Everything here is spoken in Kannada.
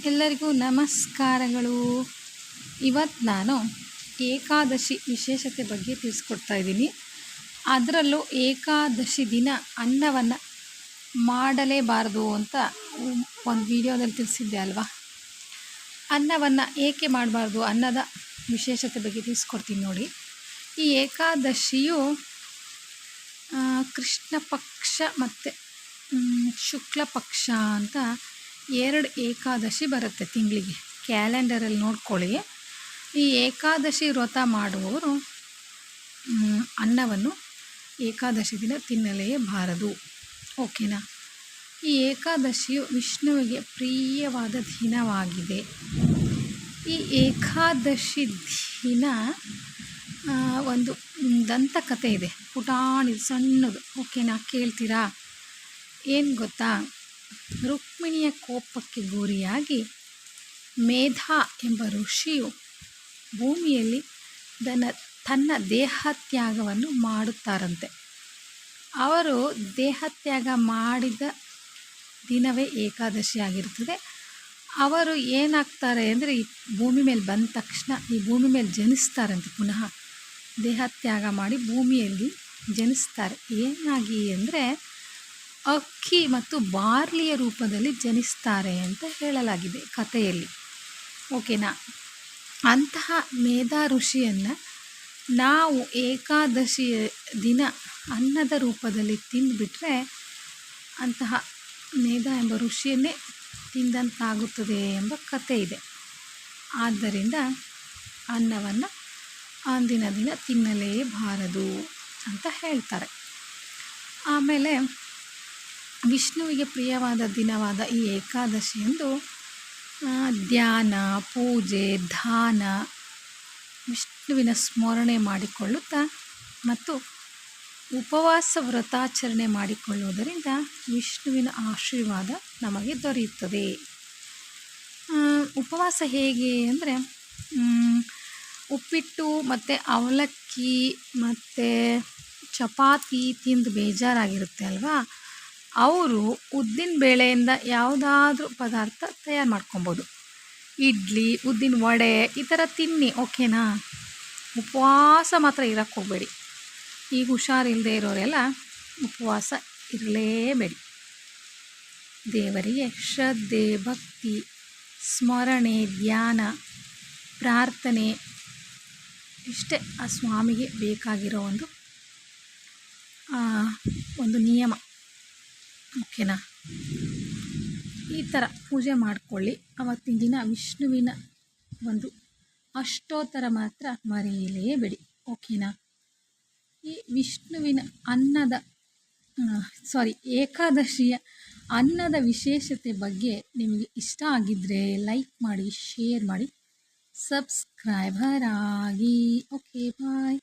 ಎಲ್ಲರಿಗೂ ನಮಸ್ಕಾರಗಳು. ಇವತ್ತು ನಾನು ಏಕಾದಶಿ ವಿಶೇಷತೆ ಬಗ್ಗೆ ತಿಳಿಸ್ಕೊಡ್ತಾ ಇದ್ದೀನಿ. ಅದರಲ್ಲೂ ಏಕಾದಶಿ ದಿನ ಅನ್ನವನ್ನು ಮಾಡಲೇಬಾರದು ಅಂತ ಒಂದು ವಿಡಿಯೋದಲ್ಲಿ ತಿಳಿಸಿದ್ದೆ ಅಲ್ವಾ. ಅನ್ನವನ್ನು ಏಕೆ ಮಾಡಬಾರ್ದು ಅನ್ನದ ವಿಶೇಷತೆ ಬಗ್ಗೆ ತಿಳಿಸ್ಕೊಡ್ತೀನಿ ನೋಡಿ. ಈ ಏಕಾದಶಿಯು ಕೃಷ್ಣ ಪಕ್ಷ ಮತ್ತು ಶುಕ್ಲ ಪಕ್ಷ ಅಂತ 2 ಏಕಾದಶಿ ಬರುತ್ತೆ ತಿಂಗಳಿಗೆ. ಕ್ಯಾಲೆಂಡರಲ್ಲಿ ನೋಡ್ಕೊಳ್ಳಿ. ಈ ಏಕಾದಶಿ ವ್ರತ ಮಾಡುವವರು ಅನ್ನವನ್ನು ಏಕಾದಶಿ ದಿನ ತಿನ್ನಲೇಬಾರದು. ಓಕೆನಾ. ಈ ಏಕಾದಶಿಯು ವಿಷ್ಣುವಿಗೆ ಪ್ರಿಯವಾದ ದಿನವಾಗಿದೆ. ಈ ಏಕಾದಶಿ ದಿನ ಒಂದು ದಂತಕಥೆ ಇದೆ, ಪುಟಾಣಿ ಸಣ್ಣದು. ಓಕೆನಾ, ಕೇಳ್ತೀರಾ? ಏನು ಗೊತ್ತಾ? ರುಕ್ಮಿಣಿಯ ಕೋಪಕ್ಕೆ ಗುರಿಯಾಗಿ ಮೇಧ ಎಂಬ ಋಷಿಯು ಭೂಮಿಯಲ್ಲಿ ತನ್ನ ದೇಹತ್ಯಾಗವನ್ನು ಮಾಡುತ್ತಾರಂತೆ. ಅವರು ದೇಹತ್ಯಾಗ ಮಾಡಿದ ದಿನವೇ ಏಕಾದಶಿ ಆಗಿರ್ತದೆ. ಅವರು ಏನಾಗ್ತಾರೆ ಅಂದರೆ, ಈ ಭೂಮಿ ಮೇಲೆ ಬಂದ ತಕ್ಷಣ ಈ ಭೂಮಿ ಮೇಲೆ ಜನಿಸ್ತಾರಂತೆ. ಪುನಃ ದೇಹತ್ಯಾಗ ಮಾಡಿ ಭೂಮಿಯಲ್ಲಿ ಜನಿಸ್ತಾರೆ. ಏನಾಗಿ ಅಂದರೆ ಅಕ್ಕಿ ಮತ್ತು ಬಾರ್ಲಿಯ ರೂಪದಲ್ಲಿ ಜನಿಸ್ತಾರೆ ಅಂತ ಹೇಳಲಾಗಿದೆ ಕಥೆಯಲ್ಲಿ. ಓಕೆನಾ. ಅಂತಹ ಮೇಧ ಋಷಿಯನ್ನು ನಾವು ಏಕಾದಶಿಯ ದಿನ ಅನ್ನದ ರೂಪದಲ್ಲಿ ತಿಂದುಬಿಟ್ರೆ ಅಂತಹ ಮೇಧ ಎಂಬ ಋಷಿಯನ್ನೇ ತಿಂದಂತಾಗುತ್ತದೆ ಎಂಬ ಕಥೆ ಇದೆ. ಆದ್ದರಿಂದ ಅನ್ನವನ್ನು ಅಂದಿನ ದಿನ ತಿನ್ನಲೇಬಾರದು ಅಂತ ಹೇಳ್ತಾರೆ. ಆಮೇಲೆ ವಿಷ್ಣುವಿಗೆ ಪ್ರಿಯವಾದ ದಿನವಾದ ಈ ಏಕಾದಶಿಯಂದು ಧ್ಯಾನ, ಪೂಜೆ, ದಾನ, ವಿಷ್ಣುವಿನ ಸ್ಮರಣೆ ಮಾಡಿಕೊಳ್ಳುತ್ತಾ ಮತ್ತು ಉಪವಾಸ ವ್ರತಾಚರಣೆ ಮಾಡಿಕೊಳ್ಳುವುದರಿಂದ ವಿಷ್ಣುವಿನ ಆಶೀರ್ವಾದ ನಮಗೆ ದೊರೆಯುತ್ತದೆ. ಉಪವಾಸ ಹೇಗೆ ಅಂದರೆ, ಉಪ್ಪಿಟ್ಟು ಮತ್ತು ಅವಲಕ್ಕಿ ಮತ್ತು ಚಪಾತಿ ತಿಂದು ಬೇಜಾರಾಗಿರುತ್ತೆ ಅಲ್ವಾ. ಅವರು ಉದ್ದಿನ ಬೇಳೆಯಿಂದ ಯಾವುದಾದ್ರೂ ಪದಾರ್ಥ ತಯಾರು ಮಾಡ್ಕೊಬೋದು. ಇಡ್ಲಿ, ಉದ್ದಿನ ವಡೆ ಈ ಥರ ತಿನ್ನಿ. ಓಕೆನಾ. ಉಪವಾಸ ಮಾತ್ರ ಇರೋಕ್ಕೆ ಹೋಗಬೇಡಿ. ಈಗ ಹುಷಾರಿಲ್ಲದೆ ಇರೋರೆಲ್ಲ ಉಪವಾಸ ಇರಲೇಬೇಡಿ. ದೇವರಿಗೆ ಶ್ರದ್ಧೆ, ಭಕ್ತಿ, ಸ್ಮರಣೆ, ಧ್ಯಾನ, ಪ್ರಾರ್ಥನೆ ಇಷ್ಟೇ ಆ ಸ್ವಾಮಿಗೆ ಬೇಕಾಗಿರೋ ಒಂದು ನಿಯಮ. ಓಕೆನಾ. ಈ ಥರ ಪೂಜೆ ಮಾಡಿಕೊಳ್ಳಿ. ಆವತ್ತಿನ ದಿನ ವಿಷ್ಣುವಿನ ಒಂದು ಅಷ್ಟೋತ್ತರ ಮಾತ್ರ ಮರೆಯಲೇಬೇಡಿ. ಓಕೆನಾ. ಈ ವಿಷ್ಣುವಿನ ಏಕಾದಶಿಯ ಅನ್ನದ ವಿಶೇಷತೆ ಬಗ್ಗೆ ನಿಮಗೆ ಇಷ್ಟ ಆಗಿದ್ದರೆ ಲೈಕ್ ಮಾಡಿ, ಶೇರ್ ಮಾಡಿ, ಸಬ್ಸ್ಕ್ರೈಬರ್ ಆಗಿ. ಓಕೆ, ಬಾಯ್.